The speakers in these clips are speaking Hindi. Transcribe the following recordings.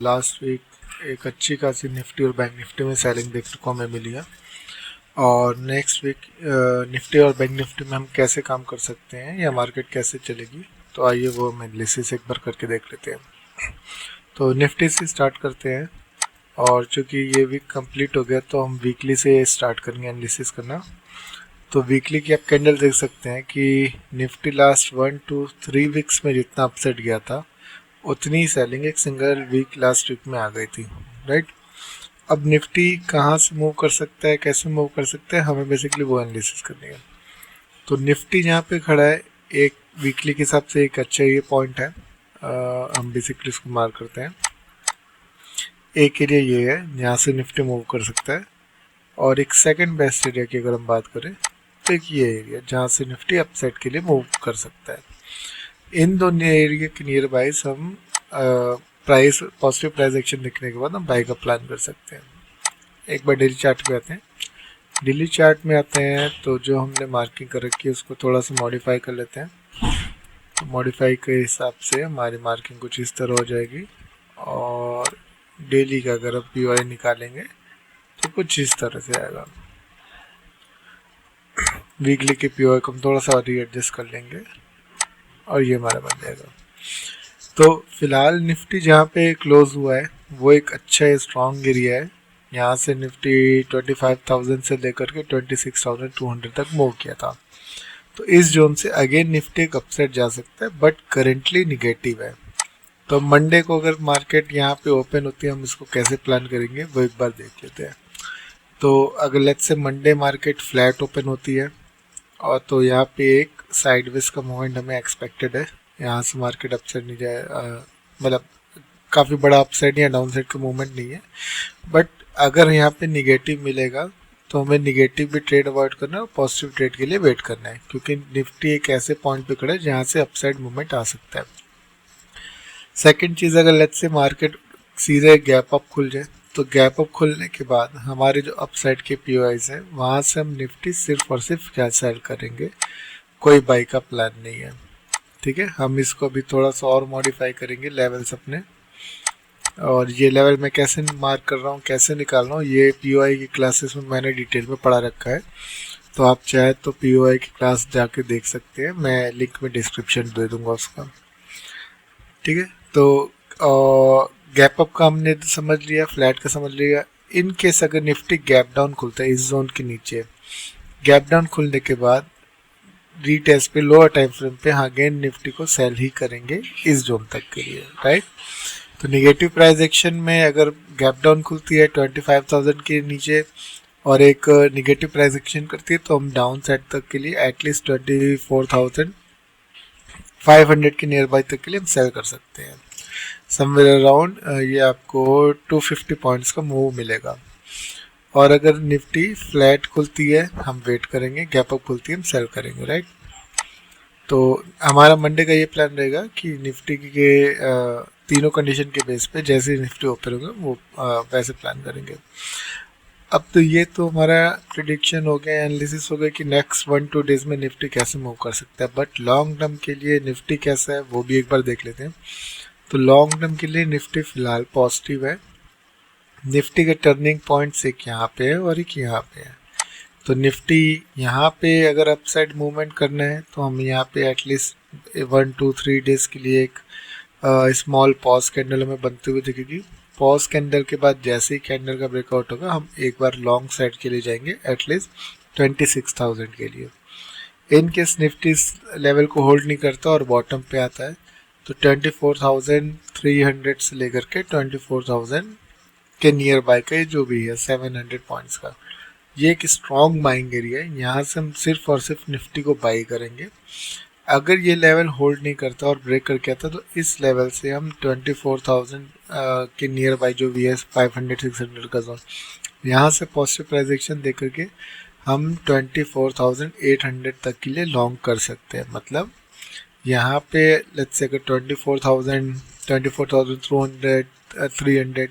लास्ट वीक एक अच्छी खासी निफ्टी और बैंक निफ्टी में सेलिंग देखने को हमें मिली है। और नेक्स्ट वीक निफ्टी और बैंक निफ्टी में हम कैसे काम कर सकते हैं या मार्केट कैसे चलेगी, तो आइए वो हम एनालिसिस एक बार करके देख लेते हैं। तो निफ्टी से स्टार्ट करते हैं, और चूँकि ये वीक कंप्लीट हो गया तो हम वीकली से स्टार्ट करेंगे एनालिसिस करना। तो वीकली की आप कैंडल देख सकते हैं कि निफ्टी लास्ट 1 to 3 वीक्स में जितना अपसेट गया था उतनी सेलिंग एक सिंगल वीक लास्ट वीक में आ गई थी, राइट। अब निफ्टी कहाँ से मूव कर सकता है, कैसे मूव कर सकता है, हमें बेसिकली वो एनालिसिस करनी है। तो निफ्टी जहाँ पे खड़ा है एक वीकली के हिसाब से एक अच्छा ये पॉइंट है, हम बेसिकली इसको मार्क करते हैं। एक एरिया ये है जहाँ से निफ्टी मूव कर सकता है, और एक सेकंड बेस्ट एरिया की अगर हम बात करें तो एक ये एरिया जहाँ से निफ्टी अपसाइड के लिए मूव कर सकता है। इन दोनों एरिया के नियर बाइस हम प्राइस पॉजिटिव प्राइस एक्शन दिखने के बाद हम बाई का प्लान कर सकते हैं। एक बार डेली चार्ट पे आते हैं। डेली चार्ट में आते हैं तो जो हमने मार्किंग कर रखी है उसको थोड़ा सा मॉडिफाई कर लेते हैं। तो मॉडिफाई के हिसाब से हमारी मार्किंग कुछ इस तरह हो जाएगी, और डेली का अगर हम पीओआई निकालेंगे तो कुछ इस तरह से आएगा। वीकली के पीओआई को हम थोड़ा सा रीएडजस्ट कर लेंगे और ये हमारा बन जाएगा। तो फिलहाल निफ्टी जहाँ पे क्लोज हुआ है वो एक अच्छा स्ट्रॉन्ग एरिया है। यहाँ से निफ्टी 25,000 से लेकर के 26,200 तक मूव किया था। तो इस जोन से अगेन निफ्टी एक अपसाइड जा सकता है, बट करेंटली निगेटिव है। तो मंडे को अगर मार्केट यहाँ पे ओपन होती है हम इसको कैसे प्लान करेंगे वो एक बार देख लेते हैं। तो अगर let's say Monday market flat open होती है और तो यहाँ पे एक साइडवेज का मूवमेंट हमें एक्सपेक्टेड है। यहाँ से मार्केट अपसाइड नहीं जाए, मतलब काफ़ी बड़ा अपसाइड या डाउन साइड का मूवमेंट नहीं है, बट अगर यहाँ पे निगेटिव मिलेगा तो हमें निगेटिव भी ट्रेड अवॉइड करना है और पॉजिटिव ट्रेड के लिए वेट करना है, क्योंकि निफ्टी एक ऐसे पॉइंट पे खड़ा है जहाँ से अपसाइड मूवमेंट आ सकता है। सेकेंड चीज़, अगर लेट्स से मार्केट सीधे गैप अप खुल जाए तो गैप अप खुलने के बाद हमारे जो अपसाइड के पीओआईज हैं वहाँ से हम निफ्टी सिर्फ और सिर्फ क्या सेल करेंगे, कोई बाई का प्लान नहीं है। ठीक है, हम इसको अभी थोड़ा सा और मॉडिफाई करेंगे लेवल्स अपने, और ये लेवल मैं कैसे मार्क कर रहा हूँ, कैसे निकाल रहा हूँ, ये पीओआई की क्लासेस में मैंने डिटेल में पढ़ा रखा है। तो आप चाहे तो पीओआई की क्लास जाके देख सकते हैं, मैं लिंक में डिस्क्रिप्शन दे दूंगा उसका। ठीक है, तो गैप अप का हमने समझ लिया, फ्लैट का समझ लिया। इन केस अगर निफ्टी गैप डाउन खुलता है इस जोन के नीचे, गैप डाउन खुलने के बाद रीटेस्ट पे लोअर टाइम फ्रेम पे अगेन निफ्टी को सेल ही करेंगे इस जोन तक के लिए, राइट। तो निगेटिव प्राइस एक्शन में अगर गैप डाउन खुलती है 25,000 के नीचे और एक निगेटिव प्राइस एक्शन करती है तो हम डाउन साइड तक के लिए एटलीस्ट 24,500 के नियर बाई तक के लिए हम सेल कर सकते हैं। समवेयर अराउंड ये आपको 250 पॉइंट्स का मूव मिलेगा। और अगर निफ्टी फ्लैट खुलती है हम वेट करेंगे, गैप अप खुलती है हम सेल करेंगे, राइट। तो हमारा मंडे का ये प्लान रहेगा कि निफ्टी के तीनों कंडीशन के बेस पे जैसे निफ्टी ओपन होगा वो वैसे प्लान करेंगे। अब तो ये तो हमारा प्रिडिक्शन हो गया, एनालिसिस हो गया कि नेक्स्ट 1-2 डेज में निफ्टी कैसे मूव कर सकता है, बट लॉन्ग टर्म के लिए निफ्टी कैसा है वो भी एक बार देख लेते हैं। तो लॉन्ग टर्म के लिए निफ्टी फिलहाल पॉजिटिव है। निफ्टी के टर्निंग पॉइंट्स एक यहाँ पे है और एक यहाँ पे है। तो निफ्टी यहाँ पे अगर अपसाइड मूवमेंट करना है तो हम यहाँ पे एटलीस्ट 1-2-3 डेज के लिए एक स्मॉल पॉज कैंडल हमें बनते हुए दिखेगी। पॉज कैंडल के बाद जैसे ही कैंडल का ब्रेकआउट होगा हम एक बार लॉन्ग साइड के लिए जाएंगे एटलीस्ट 26,000 के लिए। इन केस निफ्टी इस लेवल को होल्ड नहीं करता और बॉटम पे आता है तो 24,300 से लेकर के 24,000 के नियर बाय का जो भी है 700 पॉइंट्स का ये एक स्ट्रॉन्ग बाइंग एरिया है। यहाँ से हम सिर्फ और सिर्फ निफ्टी को बाई करेंगे। अगर ये लेवल होल्ड नहीं करता और ब्रेक करके आता तो इस लेवल से हम 24,000 के नियर बाय जो भी है 500-600 का जोन, यहाँ से पॉजिटिव प्राइस एक्शन दे करके हम 24,800 तक के लिए लॉन्ग कर सकते हैं। मतलब यहाँ पे लेट्स से अगर 24,200 300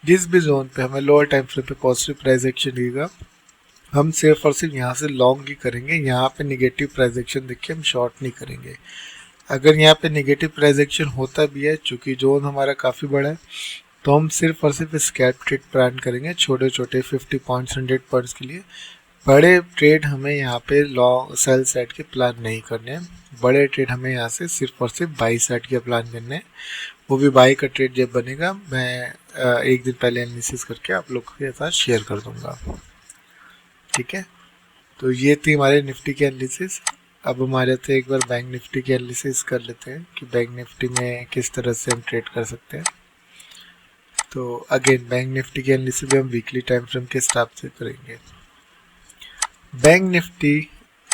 जिस भी जोन पे हमें लोअर टाइम फ्रेम पे पॉजिटिव प्राइस एक्शन देगा हम सिर्फ और सिर्फ यहाँ से लॉन्ग ही करेंगे। यहाँ पे निगेटिव प्राइस एक्शन देख के हम शॉर्ट नहीं करेंगे। अगर यहाँ पे निगेटिव प्राइस एक्शन होता भी है, चूँकि जोन हमारा काफ़ी बड़ा है, तो हम सिर्फ और सिर्फ स्कैल्प ट्रेड प्लान करेंगे, छोटे छोटे 50 पॉइंट्स 100 पॉइंट्स के लिए। बड़े ट्रेड हमें यहाँ पे लॉन्ग सेल साइड के प्लान नहीं करने हैं। बड़े ट्रेड हमें यहाँ से सिर्फ और सिर्फ बाई साइड के प्लान करने हैं। वो भी बाई का ट्रेड जब बनेगा मैं एक दिन पहले एनालिसिस करके आप लोग के साथ शेयर कर दूंगा, ठीक है। तो ये थी हमारे निफ्टी की एनालिसिस। अब हमारे थे एक बार बैंक निफ्टी की एनालिसिस कर लेते हैं कि बैंक निफ्टी में किस तरह से हम ट्रेड कर सकते हैं। तो अगेन बैंक निफ्टी की एनालिसिस भी हम वीकली टाइम फ्रेम के हिसाब से करेंगे। बैंक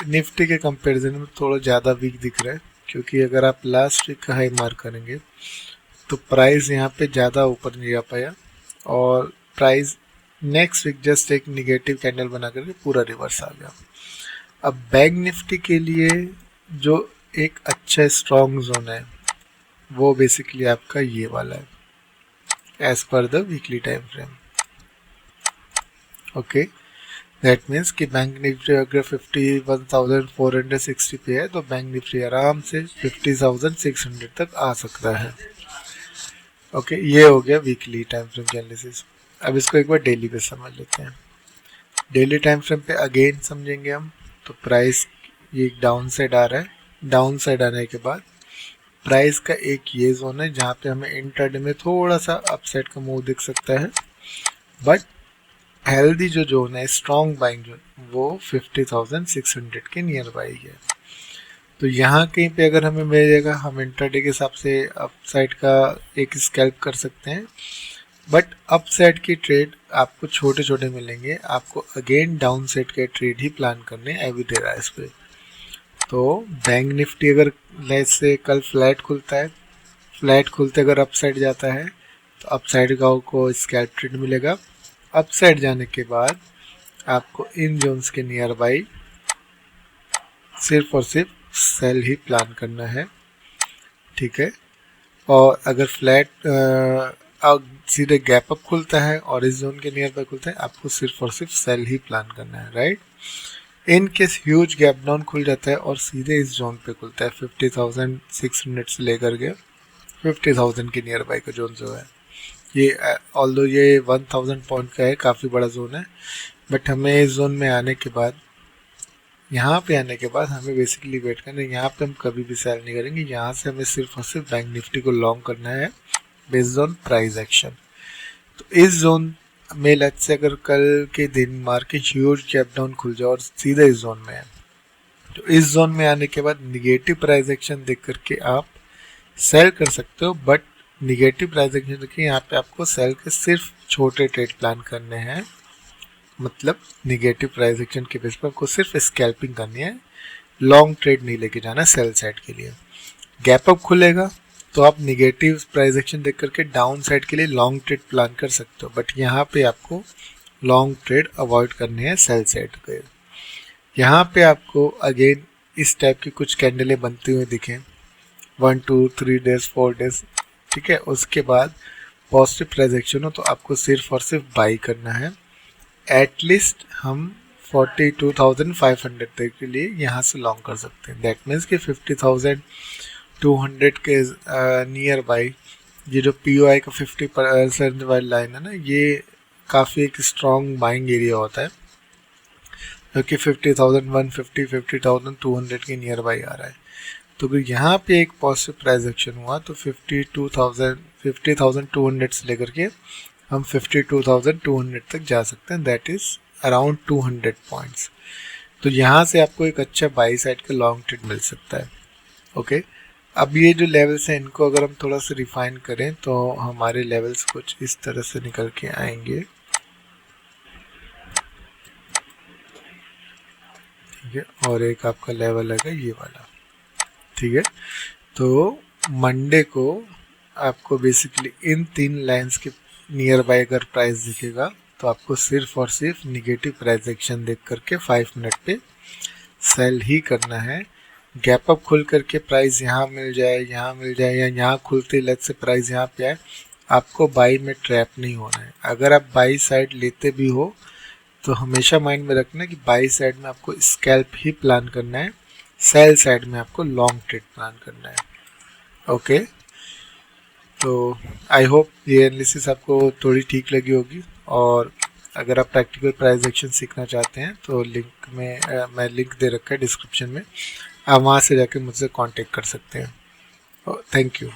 निफ्टी के कंपैरिजन में थोड़ा ज़्यादा वीक दिख रहा है, क्योंकि अगर आप लास्ट वीक का हाई मार्क करेंगे तो प्राइस यहाँ पे ज़्यादा ऊपर नहीं आ पाया और प्राइस नेक्स्ट वीक जस्ट एक निगेटिव कैंडल बना करके पूरा रिवर्स आ गया। अब बैंक निफ्टी के लिए जो एक अच्छा स्ट्रॉन्ग जोन है वो बेसिकली आपका ये वाला है as per the weekly time frame. Okay, that means कि बैंक निफ्टी अगर 51,460 पे है तो बैंक निफ्टी आराम से 50,600 तक आ सकता है। ओके, ये हो गया वीकली टाइम फ्रेम की एनालिसिस। अब इसको एक बार डेली पे समझ लेते हैं। डेली टाइम फ्रेम पे अगेन समझेंगे हम। तो प्राइस ये डाउन साइड आ रहा है, डाउन साइड आने के बाद प्राइस का एक ये जोन है जहाँ पे हमें इंट्राडे में थोड़ा सा अपसाइड का मूव दिख सकता है, बट हेल्दी जो जोन है, स्ट्रॉन्ग बाइंग जोन, वो 50,600 के नियर बाई है। तो यहाँ कहीं पे अगर हमें मिलेगा हम इंट्राडे के हिसाब से अपसाइड का एक स्कैल्प कर सकते हैं, बट अपसाइड की ट्रेड आपको छोटे छोटे मिलेंगे। आपको अगेन डाउन साइड के ट्रेड ही प्लान करने एवरी राइस पे। तो बैंक निफ्टी अगर लेट्स से कल फ्लैट खुलता है, फ्लैट खुलते अगर अपसाइड जाता है तो अपसाइड का को स्कैल्प ट्रेड मिलेगा। अपसाइड जाने के बाद आपको इन जोन्स के नियर बाई सिर्फ और सिर्फ सेल ही प्लान करना है, ठीक है। और अगर फ्लैट सीधे गैप अप खुलता है और इस जोन के नियर बाय खुलता है, आपको सिर्फ और सिर्फ सेल ही प्लान करना है, right. In case huge gap down खुल जाता है और सीधे इस जोन पे खुलता है 50,600 से लेकर के 50,000 के नियर बाय का जोन जो है, ये ऑल्दो ये 1000 पॉइंट का है, काफ़ी बड़ा जोन है, बट हमें इस जोन में आने के बाद, यहाँ पे आने के बाद हमें बेसिकली वेट करना है। यहाँ पे हम कभी भी सेल नहीं करेंगे, यहाँ से हमें सिर्फ और सिर्फ बैंक निफ्टी को लॉन्ग करना है बेस्ड ऑन प्राइस एक्शन। तो इस जोन में लेट्स से अगर कल के दिन मार्केट ह्यूज गैप डाउन खुल जाए और सीधे इस जोन में है, तो इस जोन में आने के बाद निगेटिव प्राइस एक्शन देख करके आप सेल कर सकते हो, बट निगेटिव प्राइस एक्शन देखिए यहाँ पे आपको सेल के सिर्फ छोटे ट्रेड प्लान करने हैं। मतलब निगेटिव प्राइस एक्शन के बेस पर आपको सिर्फ स्कैल्पिंग करनी है, लॉन्ग ट्रेड नहीं लेके जाना सेल साइड के लिए। गैप अप खुलेगा तो आप निगेटिव प्राइस एक्शन देख करके डाउन साइड के लिए लॉन्ग ट्रेड प्लान कर सकते हो, बट यहाँ पे आपको लॉन्ग ट्रेड अवॉइड करने हैं सेल साइड के। यहाँ पे आपको अगेन इस टाइप की कुछ कैंडलें बनती हुई दिखें 1 2 3 डेज 4 डेज, ठीक है। उसके बाद पॉजिटिव प्राइस एक्शन हो तो आपको सिर्फ और सिर्फ बाई करना है। एटलीस्ट हम 42,500 तक के लिए यहाँ से लॉन्ग कर सकते हैं। दैट मीन्स कि 50,200 के नियर बाई ये जो POI का 50% वाली लाइन है ना, ये काफ़ी एक स्ट्रॉन्ग बाइंग एरिया होता है, क्योंकि 50,150 50,200 के नियर बाई आ रहा है। तो अगर यहाँ पे एक पॉजिटिव प्राइस एक्शन हुआ तो 50,200 से लेकर के हम 52,200 तक जा सकते हैं, दैट इज अराउंड 200 पॉइंट्स। तो यहाँ से आपको एक अच्छा बाई साइड का लॉन्ग ट्रेड मिल सकता है। ओके, अब ये जो लेवल्स हैं इनको अगर हम थोड़ा सा रिफाइन करें तो हमारे लेवल्स कुछ इस तरह से निकल के आएंगे, ठीक है। और एक आपका लेवल है ये वाला, ठीक है। तो मंडे को आपको बेसिकली इन 3 लाइंस के नियर बाय अगर प्राइस दिखेगा तो आपको सिर्फ और सिर्फ निगेटिव प्राइस एक्शन देख करके 5 मिनट पे सेल ही करना है। गैप अप खुल करके प्राइस यहाँ मिल जाए, यहाँ मिल जाए, या यहाँ खुलते लेट्स से प्राइस यहाँ पे आए, आपको बाई में ट्रैप नहीं होना है। अगर आप बाई साइड लेते भी हो तो हमेशा माइंड में रखना कि बाई साइड में आपको स्कैल्प ही प्लान करना है, सेल साइड में आपको लॉन्ग ट्रेड प्लान करना है। ओके, तो आई होप ये एनालिसिस आपको थोड़ी ठीक लगी होगी, और अगर आप प्रैक्टिकल प्राइस एक्शन सीखना चाहते हैं तो लिंक में मैं लिंक दे रखा है डिस्क्रिप्शन में, आप वहाँ से जाके मुझसे कांटेक्ट कर सकते हैं। Thank you.